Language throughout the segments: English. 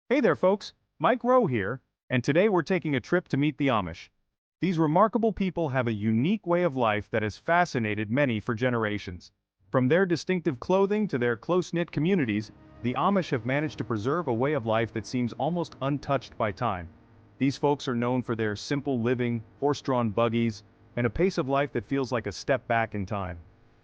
Hey there, folks. Mike Rowe here, and today we're taking a trip to meet the Amish. These remarkable people have a unique way of life that has fascinated many for generations. From their distinctive clothing to their close-knit communities, the Amish have managed to preserve a way of life that seems almost untouched by time. These folks are known for their simple living, horse-drawn buggies, and a pace of life that feels like a step back in time.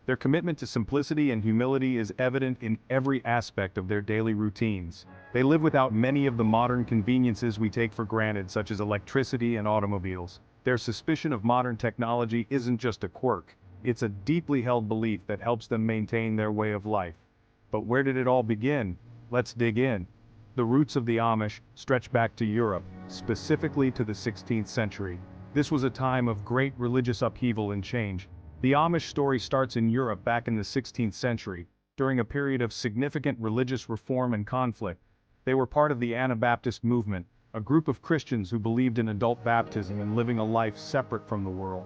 Their commitment to simplicity and humility is evident in every aspect of their daily routines. They live without many of the modern conveniences we take for granted, such as electricity and automobiles. Their suspicion of modern technology isn't just a quirk, it's a deeply held belief that helps them maintain their way of life. But where did it all begin? Let's dig in. The roots of the Amish stretch back to Europe, specifically to the 16th century. This was a time of great religious upheaval and change. The Amish story starts in Europe back in the 16th century, during a period of significant religious reform and conflict. They were part of the Anabaptist movement, a group of Christians who believed in adult baptism and living a life separate from the world.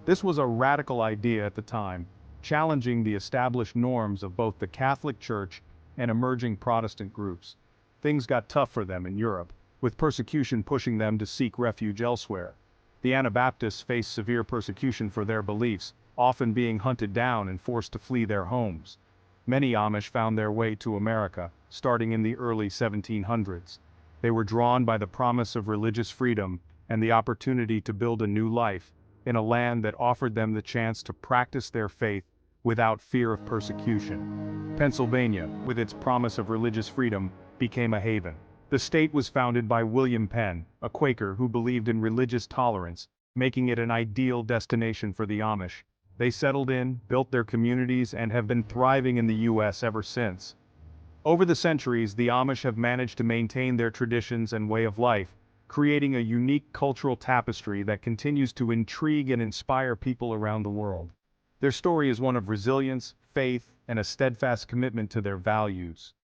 This was a radical idea at the time, challenging the established norms of both the Catholic Church and emerging Protestant groups. Things got tough for them in Europe, with persecution pushing them to seek refuge elsewhere. The Anabaptists faced severe persecution for their beliefs, often being hunted down and forced to flee their homes. Many Amish found their way to America, starting in the early 1700s. They were drawn by the promise of religious freedom and the opportunity to build a new life in a land that offered them the chance to practice their faith without fear of persecution. Pennsylvania, with its promise of religious freedom, became a haven. The state was founded by William Penn, a Quaker who believed in religious tolerance, making it an ideal destination for the Amish. They settled in, built their communities, and have been thriving in the U.S. ever since. Over the centuries, the Amish have managed to maintain their traditions and way of life, creating a unique cultural tapestry that continues to intrigue and inspire people around the world. Their story is one of resilience, faith, and a steadfast commitment to their values.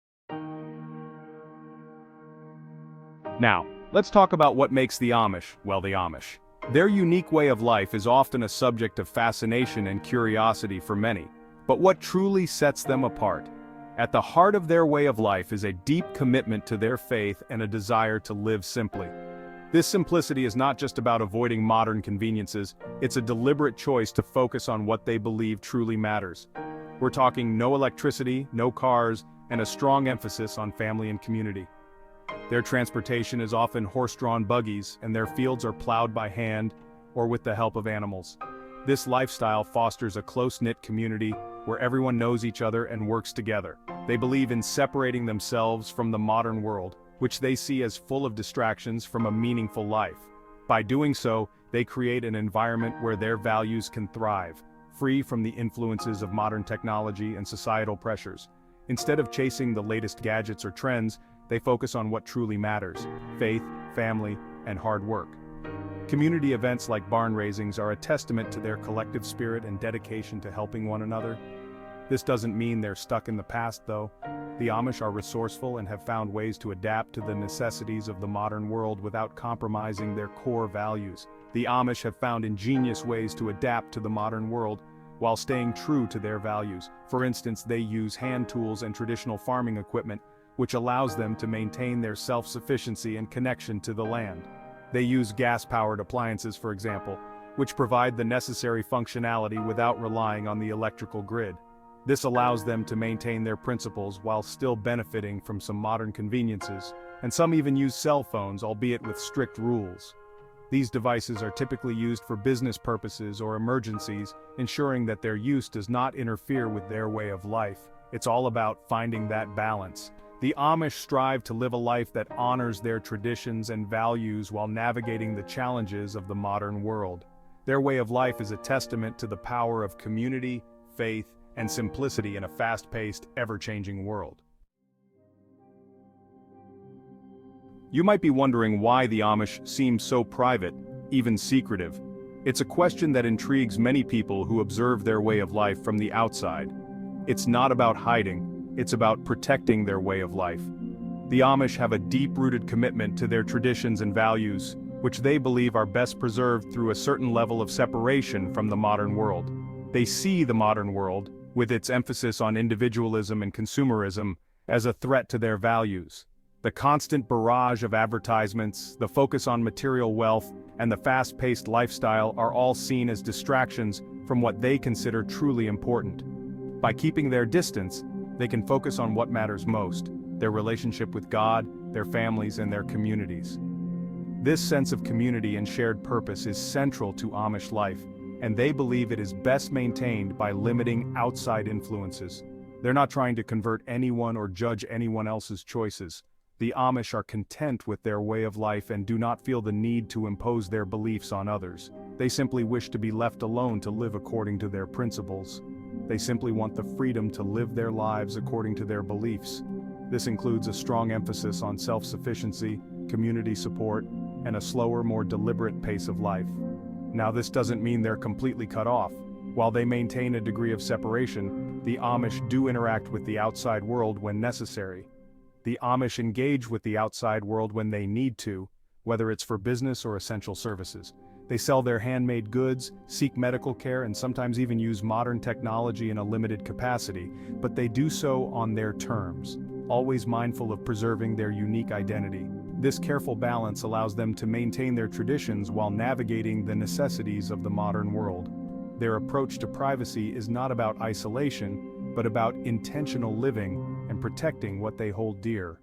Now, let's talk about what makes the Amish, well, the Amish. Their unique way of life is often a subject of fascination and curiosity for many. But what truly sets them apart? At the heart of their way of life is a deep commitment to their faith and a desire to live simply. This simplicity is not just about avoiding modern conveniences, it's a deliberate choice to focus on what they believe truly matters. We're talking no electricity, no cars, and a strong emphasis on family and community. Their transportation is often horse-drawn buggies, and their fields are plowed by hand or with the help of animals. This lifestyle fosters a close-knit community where everyone knows each other and works together. They believe in separating themselves from the modern world, which they see as full of distractions from a meaningful life. By doing so, they create an environment where their values can thrive, free from the influences of modern technology and societal pressures. Instead of chasing the latest gadgets or trends, they focus on what truly matters: faith, family, and hard work. Community events like barn raisings are a testament to their collective spirit and dedication to helping one another. This doesn't mean they're stuck in the past, though. The Amish are resourceful and have found ways to adapt to the necessities of the modern world without compromising their core values. The Amish have found ingenious ways to adapt to the modern world while staying true to their values. For instance, they use hand tools and traditional farming equipment, which allows them to maintain their self-sufficiency and connection to the land. They use gas-powered appliances, for example, which provide the necessary functionality without relying on the electrical grid. This allows them to maintain their principles while still benefiting from some modern conveniences, and some even use cell phones, albeit with strict rules. These devices are typically used for business purposes or emergencies, ensuring that their use does not interfere with their way of life. It's all about finding that balance. The Amish strive to live a life that honors their traditions and values while navigating the challenges of the modern world. Their way of life is a testament to the power of community, faith, and simplicity in a fast-paced, ever-changing world. You might be wondering why the Amish seem so private, even secretive. It's a question that intrigues many people who observe their way of life from the outside. It's not about hiding. It's about protecting their way of life. The Amish have a deep-rooted commitment to their traditions and values, which they believe are best preserved through a certain level of separation from the modern world. They see the modern world, with its emphasis on individualism and consumerism, as a threat to their values. The constant barrage of advertisements, the focus on material wealth, and the fast-paced lifestyle are all seen as distractions from what they consider truly important. By keeping their distance, they can focus on what matters most: their relationship with God, their families, and their communities. This sense of community and shared purpose is central to Amish life, and they believe it is best maintained by limiting outside influences. They're not trying to convert anyone or judge anyone else's choices. The Amish are content with their way of life and do not feel the need to impose their beliefs on others. They simply wish to be left alone to live according to their principles. They simply want the freedom to live their lives according to their beliefs. This includes a strong emphasis on self-sufficiency, community support, and a slower, more deliberate pace of life. Now, this doesn't mean they're completely cut off. While they maintain a degree of separation, the Amish do interact with the outside world when necessary. The Amish engage with the outside world when they need to, whether it's for business or essential services. They sell their handmade goods, seek medical care, and sometimes even use modern technology in a limited capacity, but they do so on their terms, always mindful of preserving their unique identity. This careful balance allows them to maintain their traditions while navigating the necessities of the modern world. Their approach to privacy is not about isolation, but about intentional living and protecting what they hold dear.